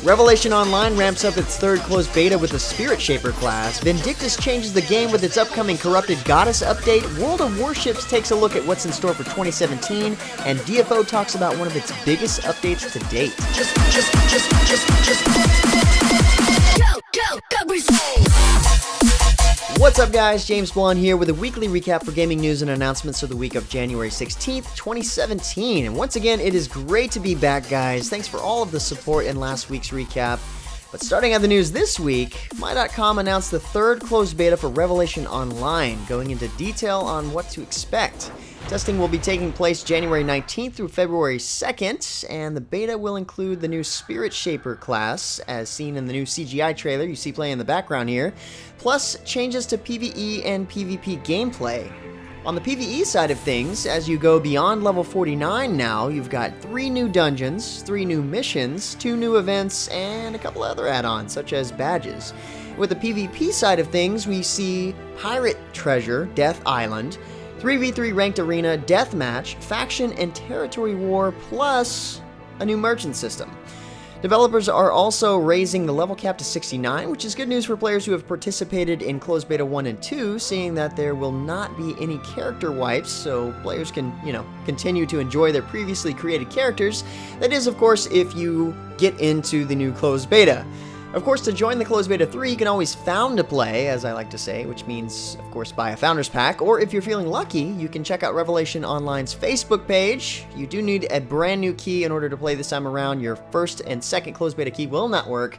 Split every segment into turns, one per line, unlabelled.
Revelation Online ramps up its third closed beta with the Spirit Shaper class. Vindictus changes the game with its upcoming Corrupted Goddess update. World of Warships takes a look at what's in store for 2017. And DFO talks about one of its biggest updates to date. What's up, guys? James Blonde here with a weekly recap for gaming news and announcements for the week of January 16th, 2017. And once again, it is great to be back, guys. Thanks for all of the support in last week's recap. But starting out the news this week, My.com announced the third closed beta for Revelation Online, going into detail on what to expect. Testing will be taking place January 19th through February 2nd, and the beta will include the new Spirit Shaper class, as seen in the new CGI trailer you see playing in the background here, plus changes to PvE and PvP gameplay. On the PvE side of things, as you go beyond level 49 now, you've got 3 new dungeons, 3 new missions, 2 new events, and a couple other add-ons, such as badges. With the PvP side of things, we see Pirate Treasure, Death Island, 3v3 ranked arena, deathmatch, faction, and territory war, plus a new merchant system. Developers are also raising the level cap to 69, which is good news for players who have participated in closed beta 1 and 2, seeing that there will not be any character wipes, so players can, continue to enjoy their previously created characters. That is, of course, if you get into the new closed beta. Of course, to join the closed beta 3, you can always found to play, as I like to say, which means, of course, buy a Founders Pack, or if you're feeling lucky, you can check out Revelation Online's Facebook page. You do need a brand new key in order to play this time around. Your first and second closed beta key will not work.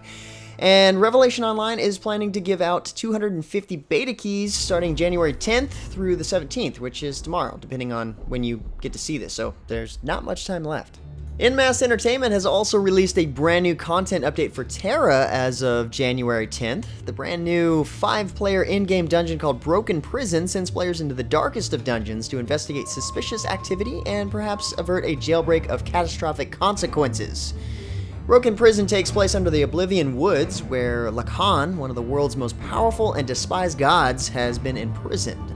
And Revelation Online is planning to give out 250 beta keys starting January 10th through the 17th, which is tomorrow, depending on when you get to see this, so there's not much time left. Inmass Entertainment has also released a brand new content update for Tera as of January 10th. The brand new 5-player in-game dungeon called Broken Prison sends players into the darkest of dungeons to investigate suspicious activity and perhaps avert a jailbreak of catastrophic consequences. Broken Prison takes place under the Oblivion Woods, where Lacan, one of the world's most powerful and despised gods, has been imprisoned.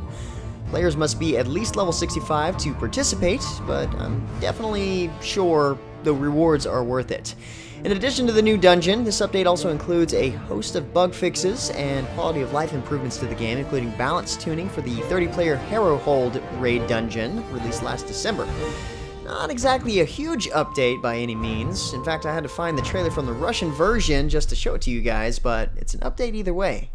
Players must be at least level 65 to participate, but I'm definitely sure the rewards are worth it. In addition to the new dungeon, this update also includes a host of bug fixes and quality of life improvements to the game, including balance tuning for the 30-player HeroWarz raid dungeon, released last December. Not exactly a huge update by any means. In fact, I had to find the trailer from the Russian version just to show it to you guys, but it's an update either way.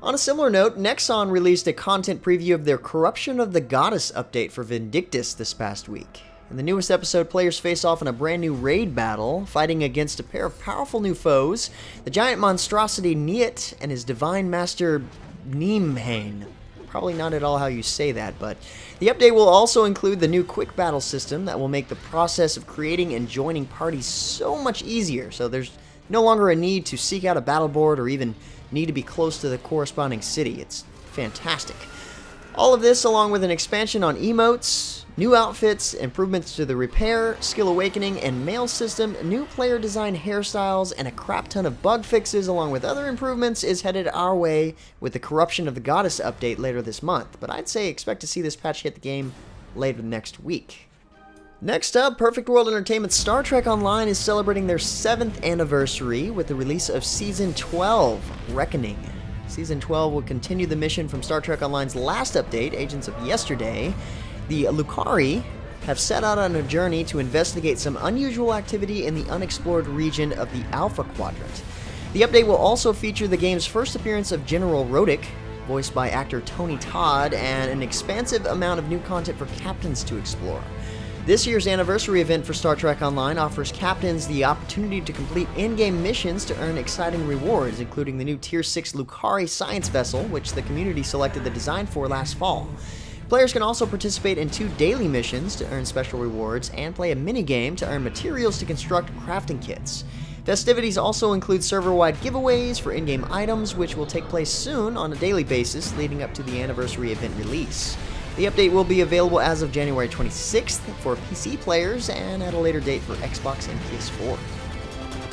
On a similar note, Nexon released a content preview of their Corruption of the Goddess update for Vindictus this past week. In the newest episode, players face off in a brand new raid battle, fighting against a pair of powerful new foes, the giant monstrosity Niet and his divine master Nimhane. Probably not at all how you say that, but the update will also include the new quick battle system that will make the process of creating and joining parties so much easier, so there's no longer a need to seek out a battle board or even need to be close to the corresponding city. It's fantastic. All of this along with an expansion on emotes, new outfits, improvements to the repair, skill awakening, and mail system, new player design hairstyles, and a crap ton of bug fixes along with other improvements is headed our way with the Corruption of the Goddess update later this month. But I'd say expect to see this patch hit the game later next week. Next up, Perfect World Entertainment's Star Trek Online is celebrating their 7th anniversary with the release of Season 12, Reckoning. Season 12 will continue the mission from Star Trek Online's last update, Agents of Yesterday. The Lucari have set out on a journey to investigate some unusual activity in the unexplored region of the Alpha Quadrant. The update will also feature the game's first appearance of General Rodic, voiced by actor Tony Todd, and an expansive amount of new content for captains to explore. This year's anniversary event for Star Trek Online offers captains the opportunity to complete in-game missions to earn exciting rewards, including the new Tier 6 Lucari science vessel, which the community selected the design for last fall. Players can also participate in 2 daily missions to earn special rewards and play a minigame to earn materials to construct crafting kits. Festivities also include server-wide giveaways for in-game items, which will take place soon on a daily basis leading up to the anniversary event release. The update will be available as of January 26th for PC players and at a later date for Xbox and PS4.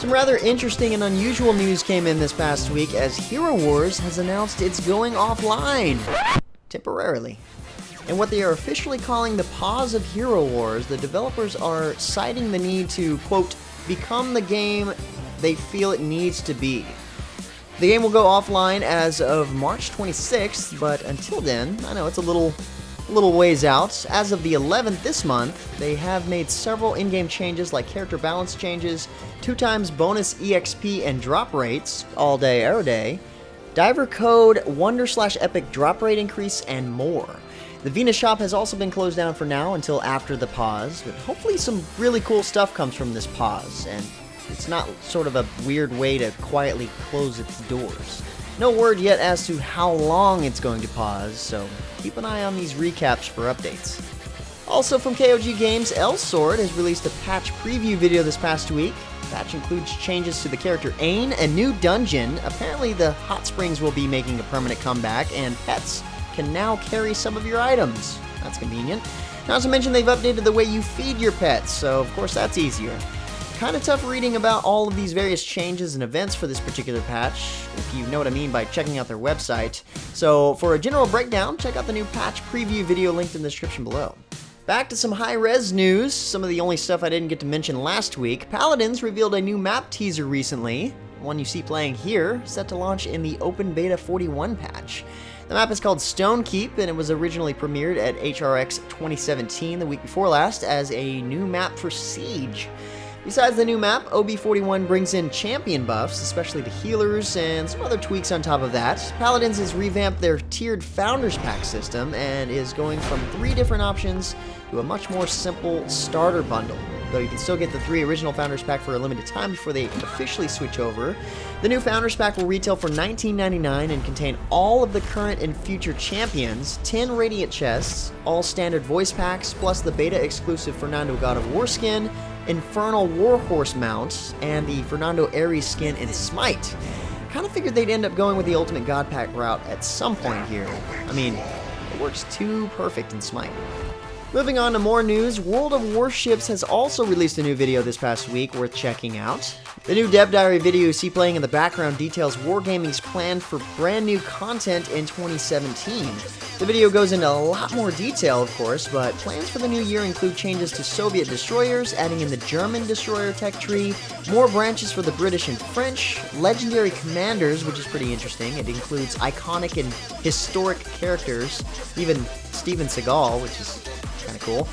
Some rather interesting and unusual news came in this past week as HeroWarz has announced it's going offline temporarily. And what they are officially calling the pause of HeroWarz, the developers are citing the need to, quote, become the game they feel it needs to be. The game will go offline as of March 26th, but until then, I know it's a little ways out. As of the 11th this month, they have made several in-game changes like character balance changes, 2x bonus EXP and drop rates, all day, every day, diver code, wonder/epic drop rate increase, and more. The Venus shop has also been closed down for now until after the pause, but hopefully some really cool stuff comes from this pause, and it's not sort of a weird way to quietly close its doors. No word yet as to how long it's going to pause, so keep an eye on these recaps for updates. Also from KOG Games, Elsword has released a patch preview video this past week. The patch includes changes to the character Ain, a new dungeon. Apparently the hot springs will be making a permanent comeback, and pets can now carry some of your items. That's convenient. Not to mention they've updated the way you feed your pets, so of course that's easier. Kind of tough reading about all of these various changes and events for this particular patch, if you know what I mean by checking out their website. So for a general breakdown, check out the new patch preview video linked in the description below. Back to some high-res news, some of the only stuff I didn't get to mention last week. Paladins revealed a new map teaser recently, one you see playing here, set to launch in the Open Beta 41 patch. The map is called Stonekeep, and it was originally premiered at HeroWarz 2017, the week before last, as a new map for Siege. Besides the new map, OB41 brings in champion buffs, especially to healers, and some other tweaks on top of that. Paladins has revamped their tiered Founders Pack system, and is going from 3 different options to a much more simple starter bundle. Though you can still get the 3 original Founders Pack for a limited time before they officially switch over. The new Founders Pack will retail for $19.99 and contain all of the current and future champions, 10 Radiant chests, all standard voice packs, plus the beta exclusive Fernando God of War skin, Infernal Warhorse mount, and the Fernando Ares skin in Smite. Kinda figured they'd end up going with the Ultimate God Pack route at some point here. I mean, it works too perfect in Smite. Moving on to more news, World of Warships has also released a new video this past week worth checking out. The new Dev Diary video you see playing in the background details Wargaming's plan for brand new content in 2017. The video goes into a lot more detail, of course, but plans for the new year include changes to Soviet destroyers, adding in the German destroyer tech tree, more branches for the British and French, legendary commanders, which is pretty interesting. It includes iconic and historic characters, even Steven Seagal, which is kind of cool.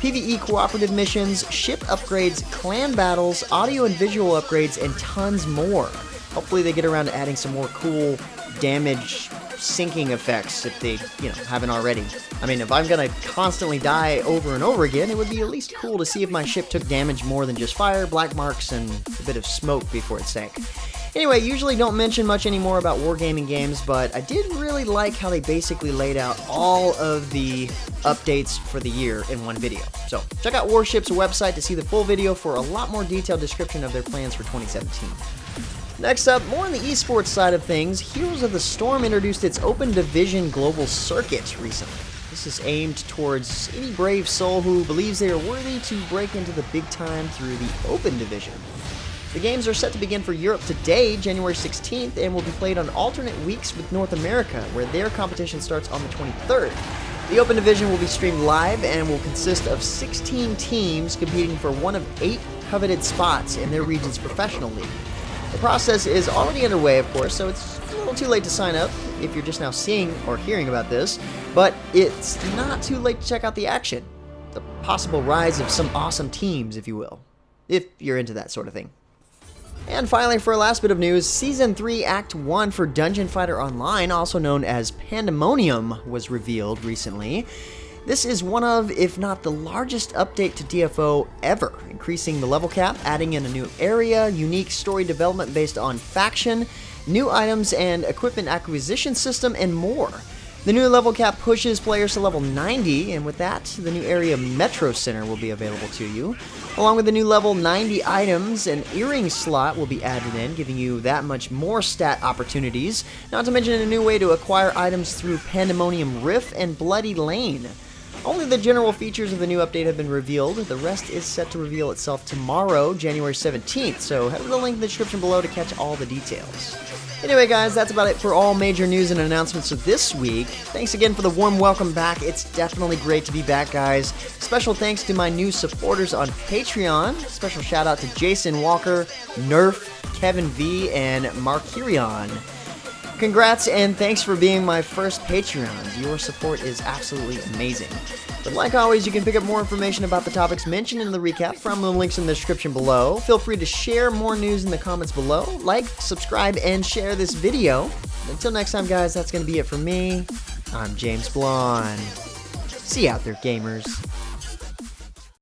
PvE cooperative missions, ship upgrades, clan battles, audio and visual upgrades, and tons more. Hopefully they get around to adding some more cool damage sinking effects if they, haven't already. I mean, if I'm gonna constantly die over and over again, it would be at least cool to see if my ship took damage more than just fire, black marks, and a bit of smoke before it sank. Anyway, usually don't mention much anymore about Wargaming games, but I did really like how they basically laid out all of the updates for the year in one video. So check out Warships' website to see the full video for a lot more detailed description of their plans for 2017. Next up, more on the esports side of things, Heroes of the Storm introduced its Open Division Global Circuit recently. This is aimed towards any brave soul who believes they are worthy to break into the big time through the Open Division. The games are set to begin for Europe today, January 16th, and will be played on alternate weeks with North America, where their competition starts on the 23rd. The Open Division will be streamed live and will consist of 16 teams competing for one of 8 coveted spots in their region's professional league. The process is already underway, of course, so it's a little too late to sign up if you're just now seeing or hearing about this, but it's not too late to check out the action. The possible rise of some awesome teams, if you will, if you're into that sort of thing. And finally, for our last bit of news, Season 3 Act 1 for Dungeon Fighter Online, also known as Pandemonium, was revealed recently. This is one of, if not the largest update to DFO ever, increasing the level cap, adding in a new area, unique story development based on faction, new items and equipment acquisition system, and more. The new level cap pushes players to level 90, and with that, the new area Metro Center will be available to you. Along with the new level 90 items, an earring slot will be added in, giving you that much more stat opportunities, not to mention a new way to acquire items through Pandemonium Rift and Bloody Lane. Only the general features of the new update have been revealed. The rest is set to reveal itself tomorrow, January 17th, so head to the link in the description below to catch all the details. Anyway guys, that's about it for all major news and announcements of this week. Thanks again for the warm welcome back. It's definitely great to be back, guys. Special thanks to my new supporters on Patreon. Special shout out to Jason Walker, Nerf, Kevin V, and Markirion. Congrats and thanks for being my first Patreons. Your support is absolutely amazing. But like always, you can pick up more information about the topics mentioned in the recap from the links in the description below. Feel free to share more news in the comments below. Like, subscribe, and share this video. Until next time, guys, that's going to be it for me. I'm James Blonde. See you out there, gamers.